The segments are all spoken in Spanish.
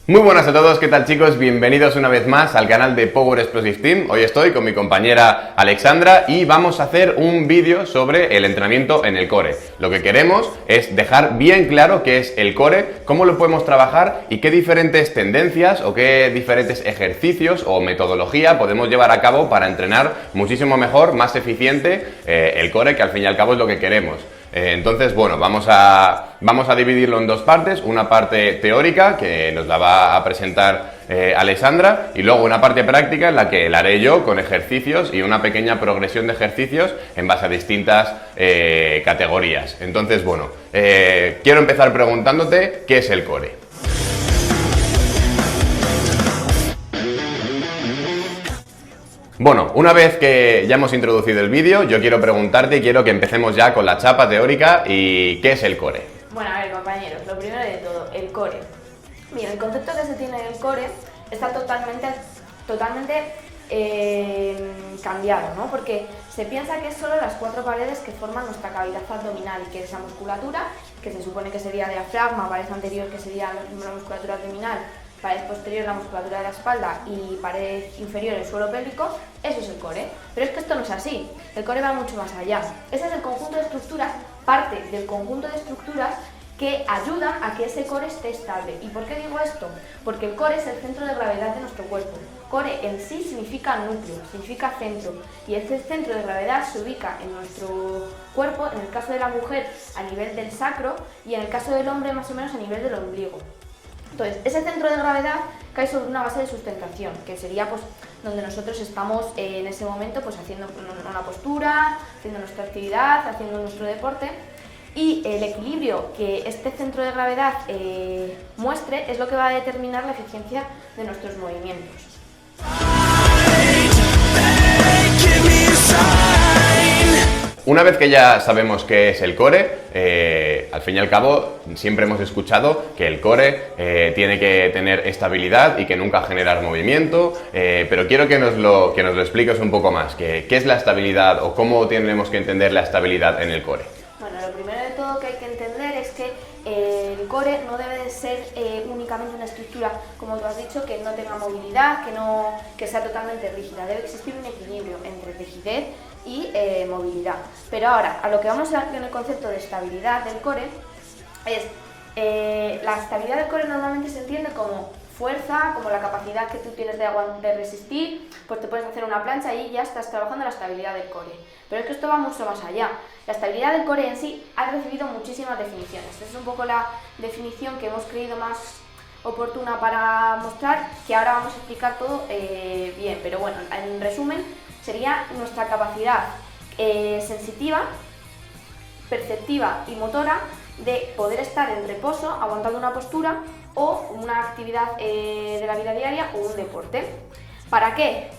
Muy buenas a todos, ¿qué tal chicos? Bienvenidos una vez más al canal de Power Explosive Team. Hoy estoy con mi compañera Alexandra y vamos a hacer un vídeo sobre el entrenamiento en el core. Lo que queremos es dejar bien claro qué es el core, cómo lo podemos trabajar y qué diferentes tendencias o qué diferentes ejercicios o metodología podemos llevar a cabo para entrenar muchísimo mejor, más eficiente el core, que al fin y al cabo es lo que queremos. Entonces, bueno, vamos a dividirlo en dos partes, una parte teórica que nos la va a presentar Alexandra y luego una parte práctica en la que la haré yo con ejercicios y una pequeña progresión de ejercicios en base a distintas categorías. Entonces, bueno, quiero empezar preguntándote ¿qué es el core? Bueno, una vez que ya hemos introducido el vídeo, yo quiero preguntarte y quiero que empecemos ya con la chapa teórica y ¿qué es el core? Bueno, a ver compañeros, lo primero de todo, el core. Mira, el concepto que se tiene del core está totalmente cambiado, ¿no? Porque se piensa que es solo las cuatro paredes que forman nuestra cavidad abdominal y que esa musculatura, que se supone que sería diafragma, pared anterior que sería la musculatura abdominal, pared posterior la musculatura de la espalda y pared inferior el suelo pélvico, eso es el core. Pero es que esto no es así, el core va mucho más allá. Ese es el conjunto de estructuras, parte del conjunto de estructuras que ayudan a que ese core esté estable. ¿Y por qué digo esto? Porque el core es el centro de gravedad de nuestro cuerpo. Core en sí significa núcleo, significa centro, y ese centro de gravedad se ubica en nuestro cuerpo, en el caso de la mujer a nivel del sacro y en el caso del hombre más o menos a nivel del ombligo. Entonces, ese centro de gravedad cae sobre una base de sustentación, que sería pues donde nosotros estamos en ese momento pues haciendo una postura, haciendo nuestra actividad, haciendo nuestro deporte, y el equilibrio que este centro de gravedad muestre es lo que va a determinar la eficiencia de nuestros movimientos. Una vez que ya sabemos qué es el core, al fin y al cabo siempre hemos escuchado que el core tiene que tener estabilidad y que nunca generar movimiento, pero quiero que nos lo expliques un poco más, ¿qué es la estabilidad o cómo tenemos que entender la estabilidad en el core? Bueno, lo primero de todo que hay que entender es que el core no debe de ser únicamente una estructura, como tú has dicho, que no tenga movilidad, que sea totalmente rígida. Debe existir un equilibrio entre rigidez y movilidad. Pero ahora, a lo que vamos a ver en el concepto de estabilidad del core es la estabilidad del core normalmente se entiende como fuerza, como la capacidad que tú tienes de resistir, pues te puedes hacer una plancha y ya estás trabajando la estabilidad del core. Pero es que esto va mucho más allá. La estabilidad del core en sí ha recibido muchísimas definiciones. Esa es un poco la definición que hemos creído más oportuna para mostrar, que ahora vamos a explicar todo bien. Pero bueno, en resumen, sería nuestra capacidad sensitiva, perceptiva y motora de poder estar en reposo, aguantando una postura o una actividad de la vida diaria o un deporte. ¿Para qué?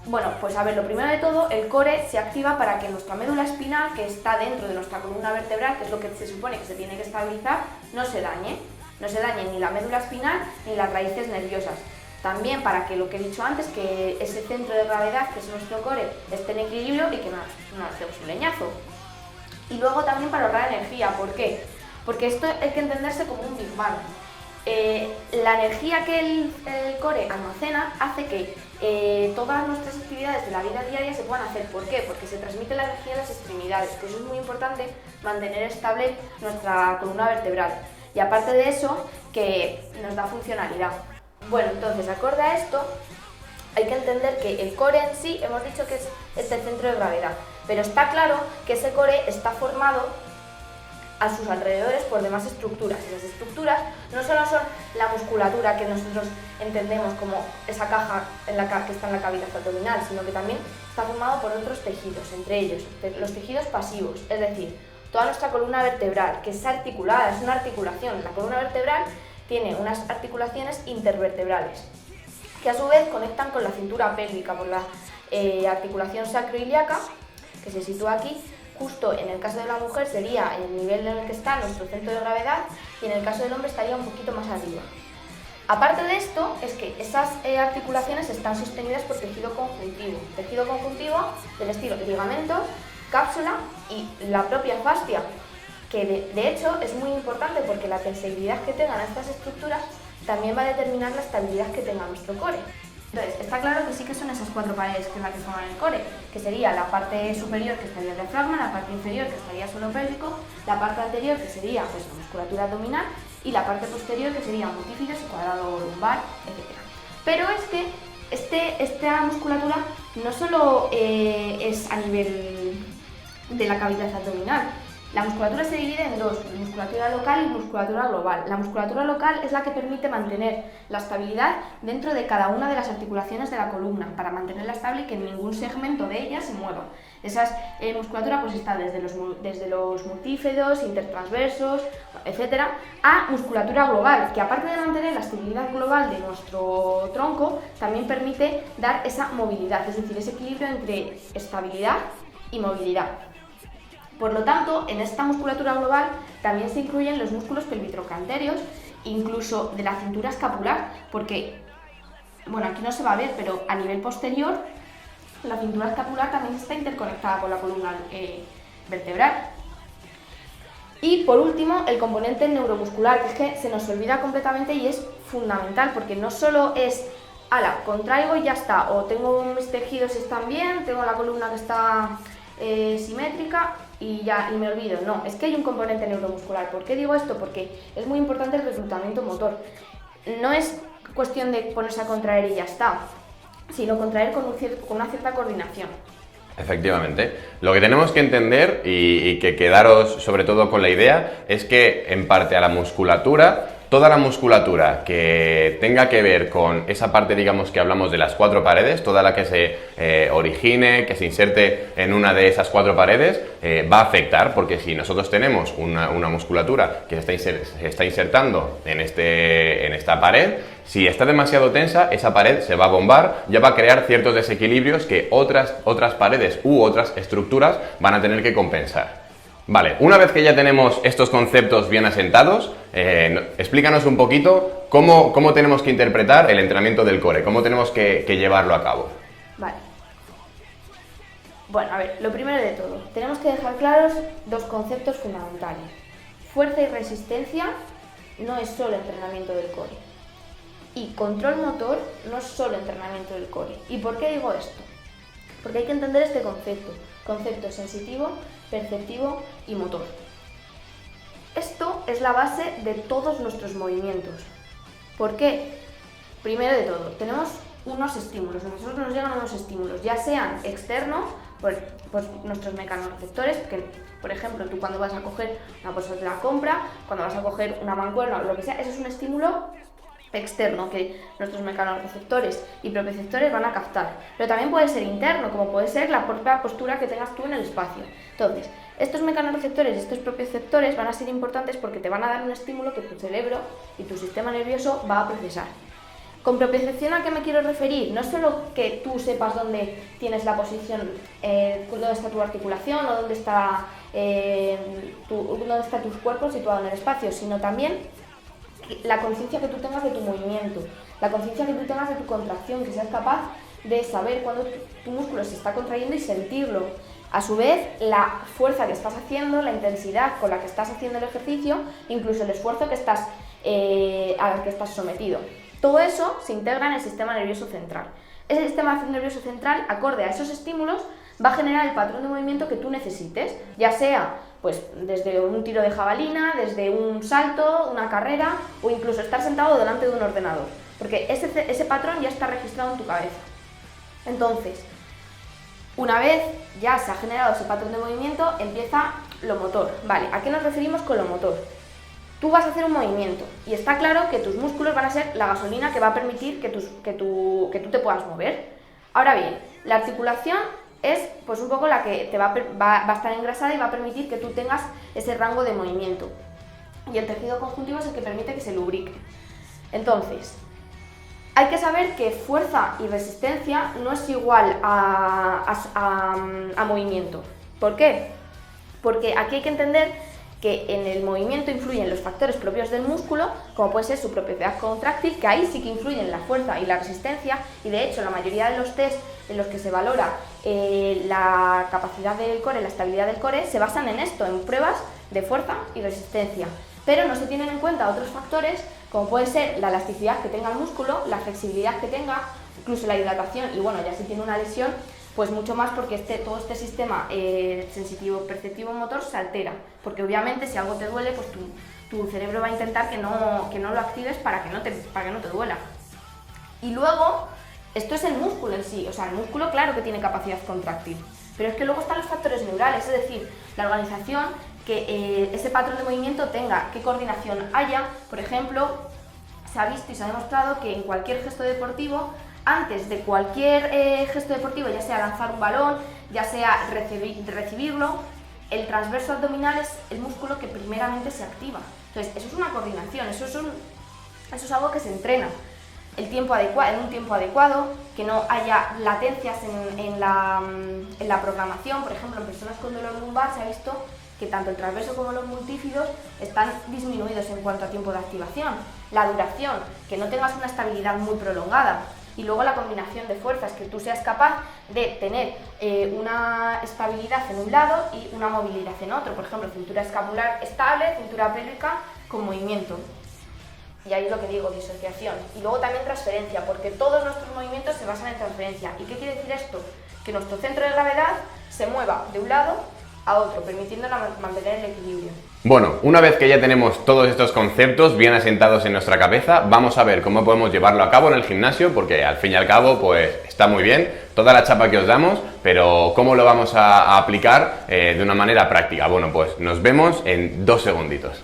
Bueno, pues a ver, lo primero de todo, el core se activa para que nuestra médula espinal, que está dentro de nuestra columna vertebral, que es lo que se supone que se tiene que estabilizar, no se dañe. No se dañe ni la médula espinal ni las raíces nerviosas. También para que lo que he dicho antes, que ese centro de gravedad, que es nuestro core, esté en equilibrio y que no nos demos un leñazo. Y luego también para ahorrar energía. ¿Por qué? Porque esto hay que entenderse como un Big Bang. La energía que el core almacena hace que todas nuestras actividades de la vida diaria se puedan hacer. ¿Por qué? Porque se transmite la energía a las extremidades, por eso es muy importante mantener estable nuestra columna vertebral. Y aparte de eso, que nos da funcionalidad. Bueno, entonces, acorde a esto, hay que entender que el core en sí, hemos dicho que es este centro de gravedad, pero está claro que ese core está formado a sus alrededores por demás estructuras. Y las estructuras no solo son la musculatura que nosotros entendemos como esa caja que está en la cavidad abdominal, sino que también está formado por otros tejidos, entre ellos los tejidos pasivos, es decir, toda nuestra columna vertebral, que es articulada, es una articulación. La columna vertebral tiene unas articulaciones intervertebrales, que a su vez conectan con la cintura pélvica por la articulación sacroiliaca, que se sitúa aquí. Justo en el caso de la mujer sería en el nivel en el que está nuestro centro de gravedad y en el caso del hombre estaría un poquito más arriba. Aparte de esto, es que esas articulaciones están sostenidas por tejido conjuntivo del estilo ligamentos, cápsula y la propia fascia, que de hecho es muy importante porque la tensibilidad que tengan estas estructuras también va a determinar la estabilidad que tenga nuestro core. Entonces, está claro que sí que son esas 4 paredes que es la que forman el core, que sería la parte superior, que estaría el diafragma, la parte inferior, que estaría el suelo pélvico, la parte anterior, que sería pues, la musculatura abdominal, y la parte posterior, que sería multífidos, cuadrado lumbar, etc. Pero es que esta musculatura no solo es a nivel de la cavidad abdominal. La musculatura se divide en dos, musculatura local y musculatura global. La musculatura local es la que permite mantener la estabilidad dentro de cada una de las articulaciones de la columna, para mantenerla estable y que ningún segmento de ella se mueva. Esa musculatura pues, está desde los multífidos, intertransversos, etc., a musculatura global, que aparte de mantener la estabilidad global de nuestro tronco, también permite dar esa movilidad, es decir, ese equilibrio entre estabilidad y movilidad. Por lo tanto, en esta musculatura global también se incluyen los músculos pelvitrocanterios, incluso de la cintura escapular, porque, bueno, aquí no se va a ver, pero a nivel posterior, la cintura escapular también está interconectada con la columna vertebral. Y por último, el componente neuromuscular, que es que se nos olvida completamente y es fundamental, porque no solo es, contraigo y ya está, o tengo mis tejidos están bien, tengo la columna que está simétrica, y me olvido. No, es que hay un componente neuromuscular. ¿Por qué digo esto? Porque es muy importante el reclutamiento motor. No es cuestión de ponerse a contraer y ya está, sino contraer con una cierta coordinación. Efectivamente. Lo que tenemos que entender y que quedaros sobre todo con la idea es que en parte a la musculatura, toda la musculatura que tenga que ver con esa parte, digamos, que hablamos de las 4 paredes, toda la que se origine, que se inserte en una de esas 4 paredes, va a afectar, porque si nosotros tenemos una musculatura que se está insertando en esta pared, si está demasiado tensa, esa pared se va a bombar, ya va a crear ciertos desequilibrios que otras paredes u otras estructuras van a tener que compensar. Vale, una vez que ya tenemos estos conceptos bien asentados, explícanos un poquito cómo tenemos que interpretar el entrenamiento del core, cómo tenemos que llevarlo a cabo. Vale. Bueno, a ver, lo primero de todo, tenemos que dejar claros 2 conceptos fundamentales. Fuerza y resistencia no es solo entrenamiento del core. Y control motor no es solo entrenamiento del core. ¿Y por qué digo esto? Porque hay que entender este concepto sensitivo, perceptivo y motor. Esto es la base de todos nuestros movimientos. ¿Por qué? Primero de todo, tenemos unos estímulos, a nosotros nos llegan unos estímulos, ya sean externos, por nuestros mecanorreceptores, que por ejemplo tú cuando vas a coger una bolsa de la compra, cuando vas a coger una mancuerna o lo que sea, eso es un estímulo externo que nuestros mecanorreceptores y propioceptores van a captar, pero también puede ser interno, como puede ser la propia postura que tengas tú en el espacio. Entonces, estos mecanorreceptores y estos propioceptores van a ser importantes porque te van a dar un estímulo que tu cerebro y tu sistema nervioso va a procesar. Con propiocepción, ¿a qué me quiero referir? No solo que tú sepas dónde tienes la posición, dónde está tu articulación o dónde está tus cuerpos situados en el espacio, sino también la conciencia que tú tengas de tu movimiento, la conciencia que tú tengas de tu contracción, que seas capaz de saber cuándo tu músculo se está contrayendo y sentirlo. A su vez, la fuerza que estás haciendo, la intensidad con la que estás haciendo el ejercicio, incluso el esfuerzo al que estás sometido. Todo eso se integra en el sistema nervioso central. Ese sistema nervioso central, acorde a esos estímulos, va a generar el patrón de movimiento que tú necesites, ya sea pues desde un tiro de jabalina, desde un salto, una carrera o incluso estar sentado delante de un ordenador, porque ese patrón ya está registrado en tu cabeza. Entonces, una vez ya se ha generado ese patrón de movimiento, empieza lo motor. Vale, ¿a qué nos referimos con lo motor? Tú vas a hacer un movimiento y está claro que tus músculos van a ser la gasolina que va a permitir que tú te puedas mover. Ahora bien, la articulación es pues un poco la que va a estar engrasada y va a permitir que tú tengas ese rango de movimiento. Y el tejido conjuntivo es el que permite que se lubrique. Entonces, hay que saber que fuerza y resistencia no es igual a movimiento. ¿Por qué? Porque aquí hay que entender que en el movimiento influyen los factores propios del músculo, como puede ser su propiedad contráctil, que ahí sí que influyen la fuerza y la resistencia, y de hecho la mayoría de los test en los que se valora la capacidad del core, la estabilidad del core, se basan en esto, en pruebas de fuerza y resistencia. Pero no se tienen en cuenta otros factores como puede ser la elasticidad que tenga el músculo, la flexibilidad que tenga, incluso la hidratación, y bueno, ya si tiene una lesión, pues mucho más, porque todo este sistema sensitivo, perceptivo, motor se altera, porque obviamente si algo te duele, pues tu cerebro va a intentar que no lo actives para que no te duela. Y luego, esto es el músculo en sí, o sea, el músculo claro que tiene capacidad contráctil, pero es que luego están los factores neurales, es decir, la organización, que ese patrón de movimiento tenga, qué coordinación haya. Por ejemplo, se ha visto y se ha demostrado que en cualquier gesto deportivo, antes de cualquier gesto deportivo, ya sea lanzar un balón, ya sea recibirlo, el transverso abdominal es el músculo que primeramente se activa. Entonces, eso es una coordinación, eso es algo que se entrena. En un tiempo adecuado, que no haya latencias en la programación. Por ejemplo, en personas con dolor lumbar se ha visto que tanto el transverso como los multífidos están disminuidos en cuanto a tiempo de activación. La duración, que no tengas una estabilidad muy prolongada. Y luego la combinación de fuerzas, que tú seas capaz de tener una estabilidad en un lado y una movilidad en otro. Por ejemplo, cintura escapular estable, cintura pélvica con movimiento. Y ahí es lo que digo, disociación. Y luego también transferencia, porque todos nuestros movimientos se basan en transferencia. ¿Y qué quiere decir esto? Que nuestro centro de gravedad se mueva de un lado a otro, permitiéndonos mantener el equilibrio. Bueno, una vez que ya tenemos todos estos conceptos bien asentados en nuestra cabeza, vamos a ver cómo podemos llevarlo a cabo en el gimnasio, porque al fin y al cabo, pues está muy bien toda la chapa que os damos, pero ¿cómo lo vamos a aplicar de una manera práctica? Bueno, pues nos vemos en 2 segunditos.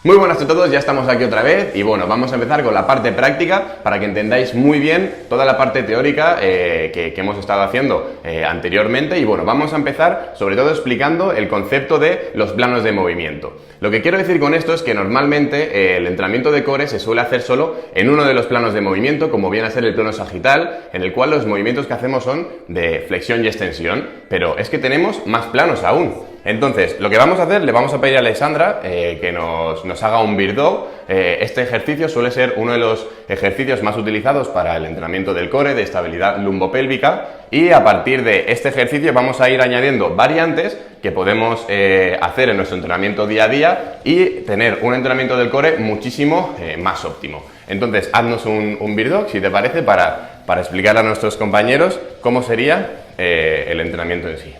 Muy buenas a todos, ya estamos aquí otra vez y bueno, vamos a empezar con la parte práctica para que entendáis muy bien toda la parte teórica que hemos estado haciendo anteriormente. Y bueno, vamos a empezar sobre todo explicando el concepto de los planos de movimiento. Lo que quiero decir con esto es que normalmente el entrenamiento de core se suele hacer solo en uno de los planos de movimiento, como viene a ser el plano sagital, en el cual los movimientos que hacemos son de flexión y extensión, pero es que tenemos más planos aún. Entonces, lo que vamos a hacer, le vamos a pedir a Alexandra que nos haga un Bird Dog. Este ejercicio suele ser uno de los ejercicios más utilizados para el entrenamiento del core, de estabilidad lumbopélvica, y a partir de este ejercicio vamos a ir añadiendo variantes que podemos hacer en nuestro entrenamiento día a día y tener un entrenamiento del core muchísimo más óptimo. Entonces, haznos un Bird Dog, si te parece, para explicar a nuestros compañeros cómo sería el entrenamiento en sí.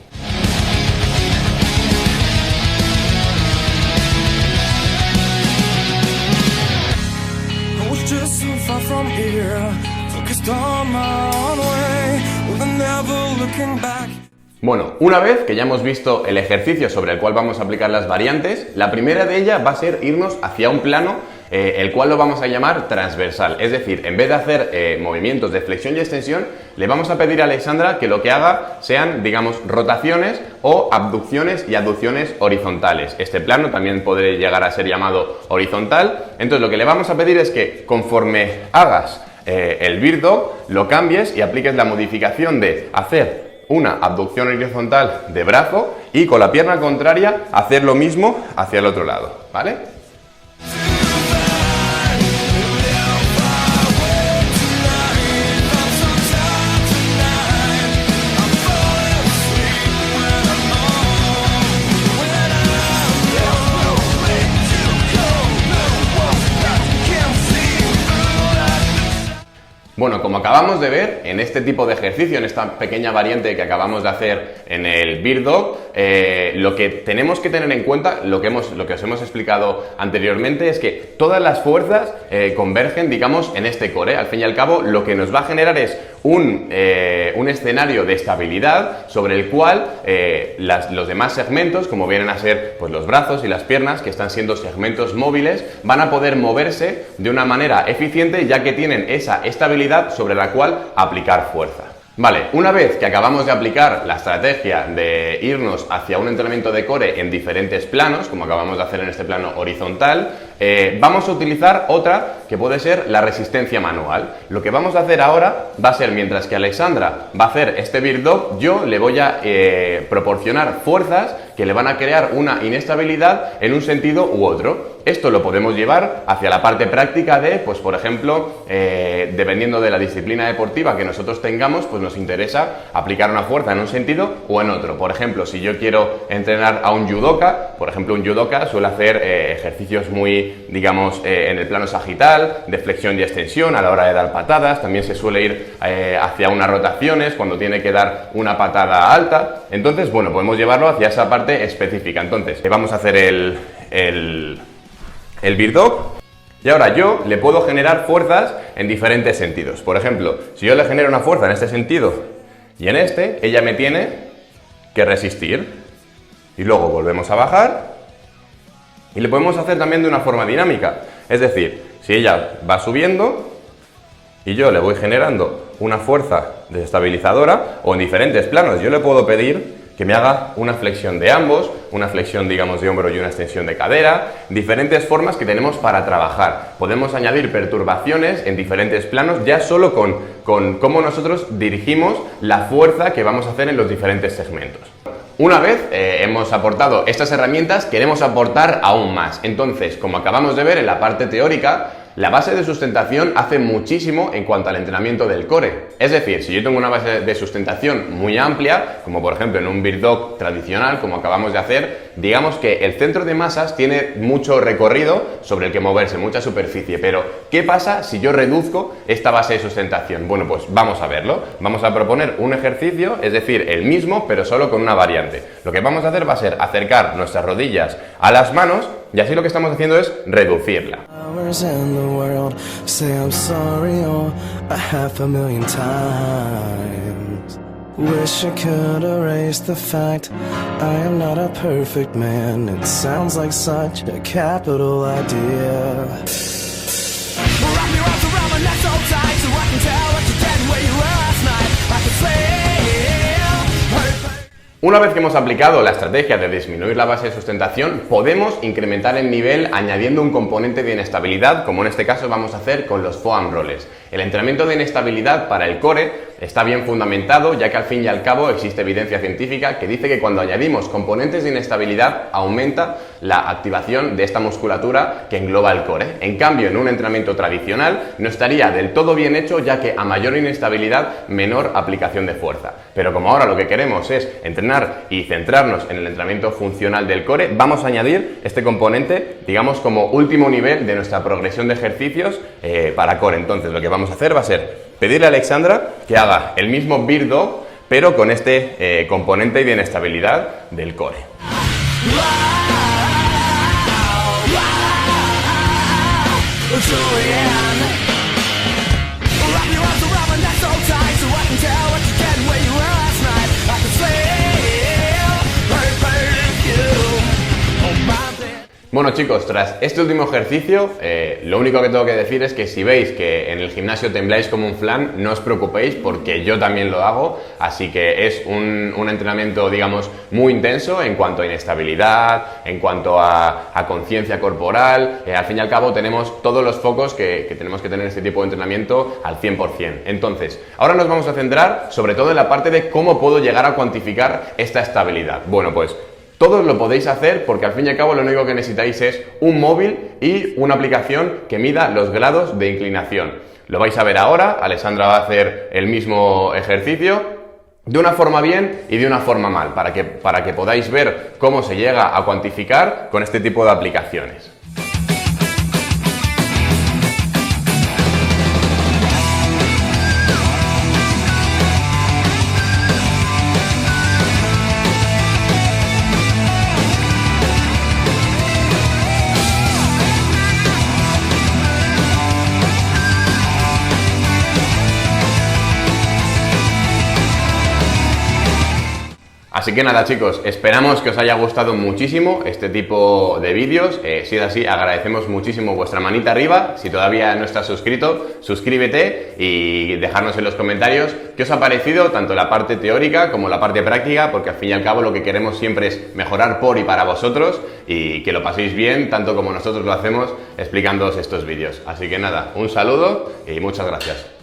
Bueno, una vez que ya hemos visto el ejercicio sobre el cual vamos a aplicar las variantes, la primera de ellas va a ser irnos hacia un plano el cual lo vamos a llamar transversal. Es decir, en vez de hacer movimientos de flexión y extensión, le vamos a pedir a Alexandra que lo que haga sean, digamos, rotaciones o abducciones y aducciones horizontales. Este plano también puede llegar a ser llamado horizontal. Entonces, lo que le vamos a pedir es que conforme hagas el Bird Dog, lo cambies y apliques la modificación de hacer una abducción horizontal de brazo y con la pierna contraria hacer lo mismo hacia el otro lado, ¿vale? Bueno, como acabamos de ver, en este tipo de ejercicio, en esta pequeña variante que acabamos de hacer en el Bird Dog, lo que tenemos que tener en cuenta, lo que os hemos explicado anteriormente, es que todas las fuerzas convergen, digamos, en este core. Al fin y al cabo, lo que nos va a generar es un escenario de estabilidad sobre el cual los demás segmentos, como vienen a ser pues, los brazos y las piernas, que están siendo segmentos móviles, van a poder moverse de una manera eficiente, ya que tienen esa estabilidad sobre la cual aplicar fuerza. Vale, una vez que acabamos de aplicar la estrategia de irnos hacia un entrenamiento de core en diferentes planos, como acabamos de hacer en este plano horizontal, vamos a utilizar otra que puede ser la resistencia manual. Lo que vamos a hacer ahora va a ser, mientras que Alexandra va a hacer este Bird Dog, yo le voy a proporcionar fuerzas que le van a crear una inestabilidad en un sentido u otro. Esto lo podemos llevar hacia la parte práctica de, pues por ejemplo, dependiendo de la disciplina deportiva que nosotros tengamos, pues nos interesa aplicar una fuerza en un sentido o en otro. Por ejemplo, si yo quiero entrenar a un judoka, por ejemplo, un judoka suele hacer ejercicios muy, digamos, en el plano sagital, de flexión y extensión a la hora de dar patadas. También se suele ir hacia unas rotaciones cuando tiene que dar una patada alta. Entonces, bueno, podemos llevarlo hacia esa parte específica. Entonces, vamos a hacer el Bird Dog. Y ahora yo le puedo generar fuerzas en diferentes sentidos. Por ejemplo, si yo le genero una fuerza en este sentido y en este, ella me tiene que resistir. Y luego volvemos a bajar. Y le podemos hacer también de una forma dinámica. Es decir, si ella va subiendo y yo le voy generando una fuerza desestabilizadora o en diferentes planos, yo le puedo pedir que me haga una flexión de ambos, una flexión, digamos, de hombro y una extensión de cadera, diferentes formas que tenemos para trabajar. Podemos añadir perturbaciones en diferentes planos ya solo con cómo nosotros dirigimos la fuerza que vamos a hacer en los diferentes segmentos. Una vez hemos aportado estas herramientas, queremos aportar aún más. Entonces, como acabamos de ver en la parte teórica, la base de sustentación hace muchísimo en cuanto al entrenamiento del core. Es decir, si yo tengo una base de sustentación muy amplia, como por ejemplo en un Bird Dog tradicional, como acabamos de hacer, digamos que el centro de masas tiene mucho recorrido sobre el que moverse, mucha superficie. Pero, ¿qué pasa si yo reduzco esta base de sustentación? Bueno, pues vamos a verlo. Vamos a proponer un ejercicio, es decir, el mismo, pero solo con una variante. Lo que vamos a hacer va a ser acercar nuestras rodillas a las manos y así lo que estamos haciendo es reducirla. In the world say I'm sorry oh, 500,000 times. Wish I could erase the fact I am not a perfect man. It sounds like such a capital idea. Wrap your arms around my neck so tight so I can tell what you did where you were last night. I can feel. Una vez que hemos aplicado la estrategia de disminuir la base de sustentación, podemos incrementar el nivel añadiendo un componente de inestabilidad, como en este caso vamos a hacer con los foam rollers. El entrenamiento de inestabilidad para el core está bien fundamentado, ya que al fin y al cabo existe evidencia científica que dice que cuando añadimos componentes de inestabilidad aumenta la activación de esta musculatura que engloba el core. En cambio, en un entrenamiento tradicional no estaría del todo bien hecho, ya que a mayor inestabilidad, menor aplicación de fuerza. Pero como ahora lo que queremos es entrenar y centrarnos en el entrenamiento funcional del core, vamos a añadir este componente, digamos, como último nivel de nuestra progresión de ejercicios para core. Entonces, lo que vamos a hacer va a ser pedirle a Alexandra que haga el mismo Bird Dog, pero con este componente de inestabilidad del core. Bueno chicos, tras este último ejercicio, lo único que tengo que decir es que si veis que en el gimnasio tembláis como un flan, no os preocupéis porque yo también lo hago, así que es un entrenamiento, digamos, muy intenso en cuanto a inestabilidad, en cuanto a conciencia corporal. Al fin y al cabo tenemos todos los focos que tenemos que tener en este tipo de entrenamiento al 100%. Entonces, ahora nos vamos a centrar sobre todo en la parte de cómo puedo llegar a cuantificar esta estabilidad. Bueno, pues todos lo podéis hacer porque al fin y al cabo lo único que necesitáis es un móvil y una aplicación que mida los grados de inclinación. Lo vais a ver ahora, Alexandra va a hacer el mismo ejercicio de una forma bien y de una forma mal, para que podáis ver cómo se llega a cuantificar con este tipo de aplicaciones. Así que nada chicos, esperamos que os haya gustado muchísimo este tipo de vídeos. Si es así, agradecemos muchísimo vuestra manita arriba. Si todavía no estás suscrito, suscríbete y dejadnos en los comentarios qué os ha parecido tanto la parte teórica como la parte práctica, porque al fin y al cabo lo que queremos siempre es mejorar por y para vosotros y que lo paséis bien, tanto como nosotros lo hacemos explicándoos estos vídeos. Así que nada, un saludo y muchas gracias.